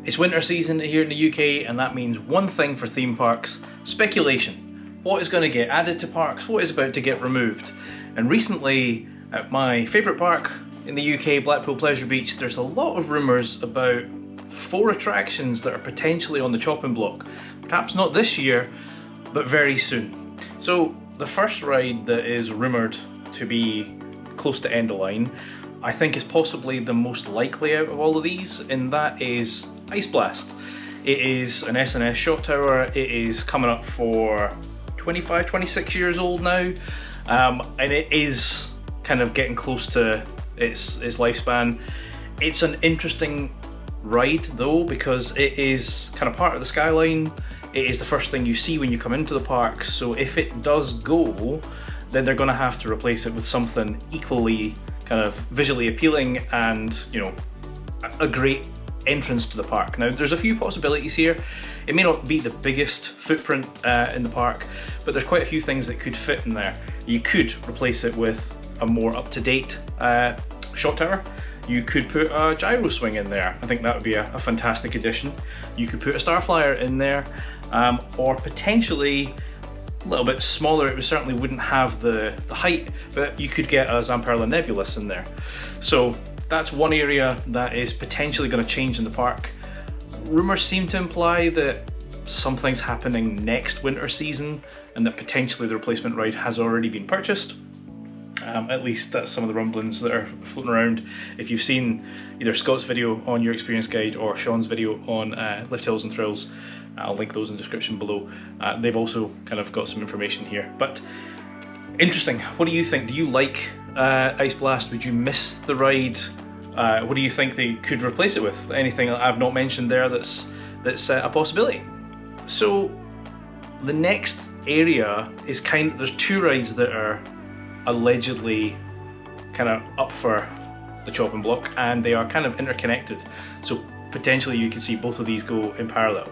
It's winter season here in the UK, and that means one thing for theme parks: speculation. What is going to get added to parks? What is about to get removed? And recently, at my favourite park in the UK, Blackpool Pleasure Beach, there's a lot of rumours about 4 attractions that are potentially on the chopping block. Perhaps not this year, but very soon. So the first ride that is rumoured to be close to end of line, I think is possibly the most likely out of all of these, and that is Ice Blast. It is an S&S shot tower. It is coming up for 25, 26 years old now, and it is kind of getting close to its lifespan. It's an interesting ride though, because it is kind of part of the skyline. It is the first thing you see when you come into the park, so if it does go, then they're going to have to replace it with something equally kind of visually appealing and, you know, a great entrance to the park. Now, there's a few possibilities here. It may not be the biggest footprint in the park, but there's quite a few things that could fit in there. You could replace it with a more up-to-date shot tower. You could put a gyro swing in there. I think that would be a fantastic addition. You could put a Starflyer in there, or potentially a little bit smaller. It certainly wouldn't have the height, but you could get a Zamperla Nebulous in there. So that's one area that is potentially going to change in the park. Rumours seem to imply that something's happening next winter season, and that potentially the replacement ride has already been purchased. At least that's some of the rumblings that are floating around. If you've seen either Scott's video on Your Experience Guide or Sean's video on Lift Hills and Thrills, I'll link those in the description below. They've also kind of got some information here. But interesting. What do you think? Do you like Ice Blast? Would you miss the ride? What do you think they could replace it with? Anything I've not mentioned there that's a possibility? So the next area is there's 2 rides that are allegedly kind of up for the chopping block, and they are kind of interconnected, so potentially you can see both of these go in parallel,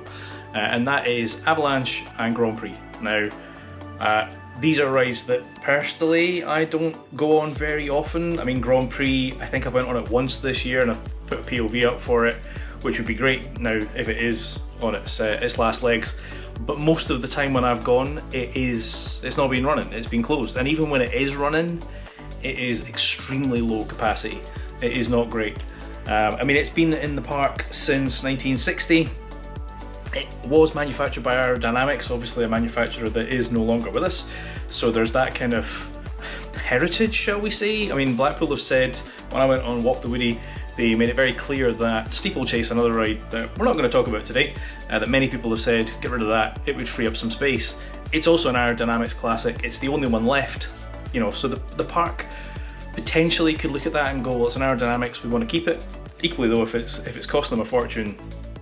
and that is Avalanche and Grand Prix. Now these are rides that personally I don't go on very often. I mean, Grand Prix, I think I went on it once this year and I put a POV up for it, which would be great now if it is on its last legs. But most of the time when I've gone, it's not been running, it's been closed. And even when it is running, it is extremely low capacity. It is not great. I mean, it's been in the park since 1960. It was manufactured by Aerodynamics, obviously a manufacturer that is no longer with us. So there's that kind of heritage, shall we say. I mean, Blackpool have said, when I went on Walk the Woody, they made it very clear that Steeplechase, another ride that we're not going to talk about today, that many people have said, get rid of that, it would free up some space. It's also an Aerodynamics classic, it's the only one left, you know, so the park potentially could look at that and go, well, it's an Aerodynamics, we want to keep it. Equally though, if it's costing them a fortune,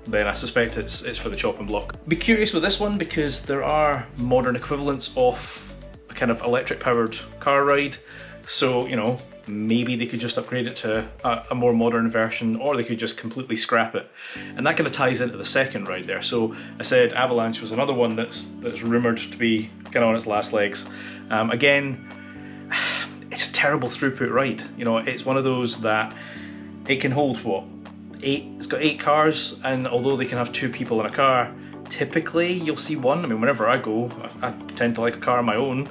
then I suspect it's for the chopping block. Be curious with this one, because there are modern equivalents of a kind of electric powered car ride. So, you know, maybe they could just upgrade it to a more modern version, or they could just completely scrap it. And that kind of ties into the second ride there. So I said Avalanche was another one that's rumoured to be kind of on its last legs. Again, it's a terrible throughput ride. You know, it's one of those that it can hold, what, 8? It's got 8 cars, and although they can have 2 people in a car, typically you'll see one. I mean, whenever I go, I tend to like a car of my own.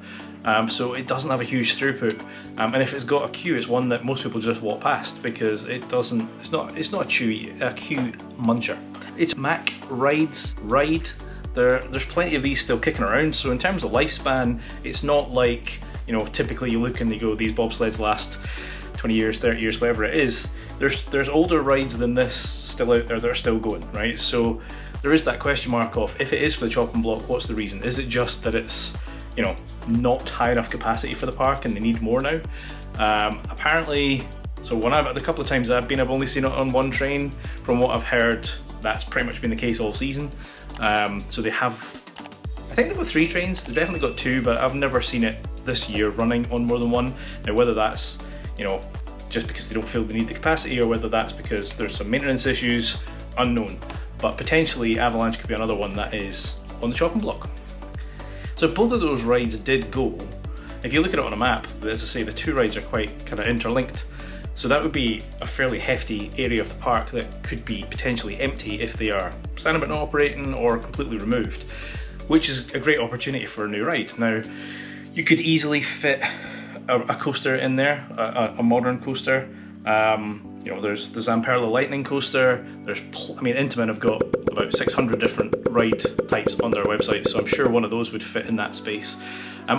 So it doesn't have a huge throughput, and if it's got a queue, it's one that most people just walk past, because it's not a queue muncher. It's Mack Ride's ride. There's plenty of these still kicking around, so in terms of lifespan, it's not like, you know, typically you look and you go, these bobsleds last 20 years, 30 years, whatever it is. There's older rides than this still out there that are still going, right? So there is that question mark of, if it is for the chopping block, what's the reason? Is it just that it's, you know, not high enough capacity for the park and they need more now? Apparently, so the couple of times I've only seen it on one train. From what I've heard, that's pretty much been the case all season. So they have, I think they've got 3 trains, they've definitely got 2, but I've never seen it this year running on more than one. Now, whether that's, you know, just because they don't feel they need the capacity, or whether that's because there's some maintenance issues, unknown. But potentially Avalanche could be another one that is on the chopping block. So if both of those rides did go, if you look at it on a map, as I say, the 2 rides are quite kind of interlinked. So that would be a fairly hefty area of the park that could be potentially empty if they are standing but not operating or completely removed, which is a great opportunity for a new ride. Now, you could easily fit a coaster in there, a modern coaster. You know, there's the Zamperla Lightning coaster. There's, I mean, Intamin have got about 600 different ride types on their website, so I'm sure one of those would fit in that space.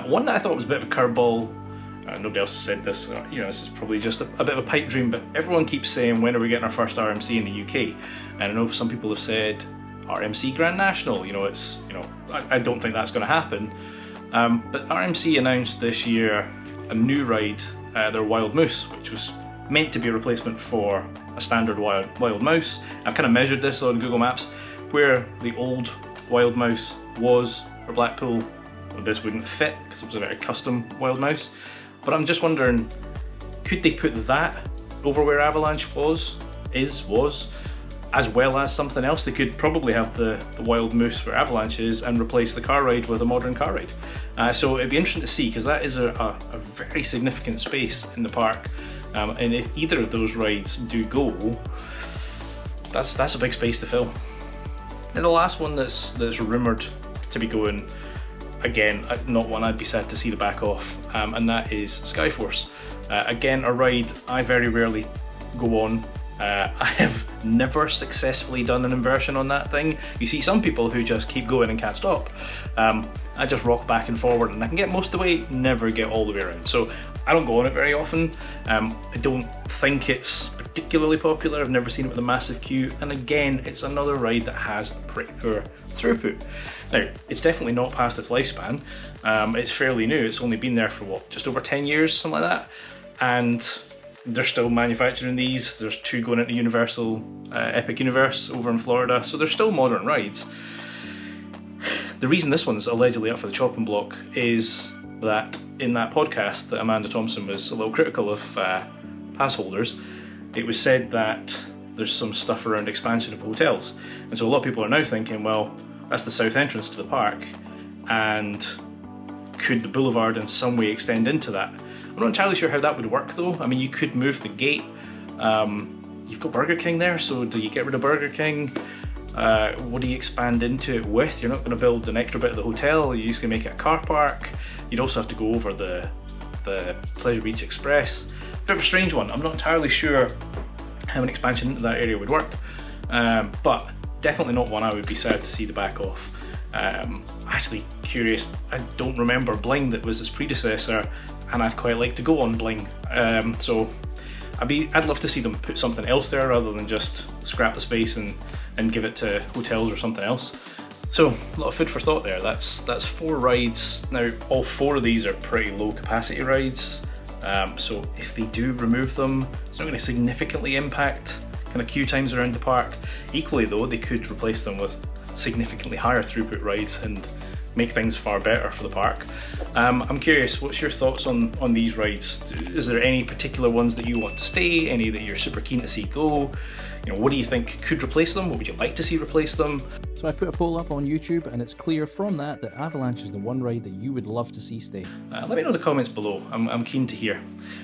One that I thought was a bit of a curveball, nobody else has said this, you know, this is probably just a bit of a pipe dream, but everyone keeps saying, when are we getting our first RMC in the UK? And I know some people have said RMC Grand National, you know, it's, you know, I don't think that's going to happen. But RMC announced this year a new ride, their Wild Moose, which was meant to be a replacement for a standard Wild Mouse. I've kind of measured this on Google Maps. Where the old Wild Mouse was for Blackpool, this wouldn't fit because it was a very custom Wild Mouse. But I'm just wondering, could they put that over where Avalanche was, as well as something else? They could probably have the Wild Moose where Avalanche is and replace the car ride with a modern car ride. So it'd be interesting to see, because that is a very significant space in the park. And if either of those rides do go, that's a big space to fill. And the last one that's rumoured to be going, again, not one I'd be sad to see the back off, and that is SkyForce. Again, a ride I very rarely go on. I have never successfully done an inversion on that thing. You see some people who just keep going and can't stop. I just rock back and forward and I can get most of the way, never get all the way around. So I don't go on it very often. I don't think it's particularly popular. I've never seen it with a massive queue. And again, it's another ride that has pretty poor throughput. Now, it's definitely not past its lifespan. It's fairly new. It's only been there for what, just over 10 years, something like that. And they're still manufacturing these. There's 2 going into Universal Epic Universe over in Florida, so they're still modern rides. The reason this one's allegedly up for the chopping block is that in that podcast that Amanda Thompson was a little critical of pass holders, it was said that there's some stuff around expansion of hotels. And so a lot of people are now thinking, well, that's the south entrance to the park, and could the boulevard in some way extend into that? I'm not entirely sure how that would work though. I mean, you could move the gate. You've got Burger King there, so do you get rid of Burger King? What do you expand into it with? You're not going to build an extra bit of the hotel, you're just going to make it a car park. You'd also have to go over the Pleasure Beach Express. Bit of a strange one. I'm not entirely sure how an expansion into that area would work, but definitely not one I would be sad to see the back off. Actually curious, I don't remember Bling that was its predecessor, and I'd quite like to go on Bling. So I'd love to see them put something else there rather than just scrap the space and give it to hotels or something else. So a lot of food for thought there. That's 4 rides. Now all 4 of these are pretty low capacity rides. So if they do remove them, it's not going to significantly impact kind of queue times around the park. Equally though, they could replace them with significantly higher throughput rides and make things far better for the park. I'm curious, what's your thoughts on these rides? Is there any particular ones that you want to stay? Any that you're super keen to see go? You know, what do you think could replace them? What would you like to see replace them? So I put a poll up on YouTube, and it's clear from that Avalanche is the one ride that you would love to see stay. Let me know in the comments below. I'm keen to hear.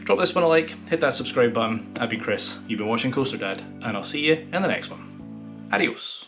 Drop this one a like, hit that subscribe button. I've been Chris, you've been watching Coaster Dad, and I'll see you in the next one. Adios.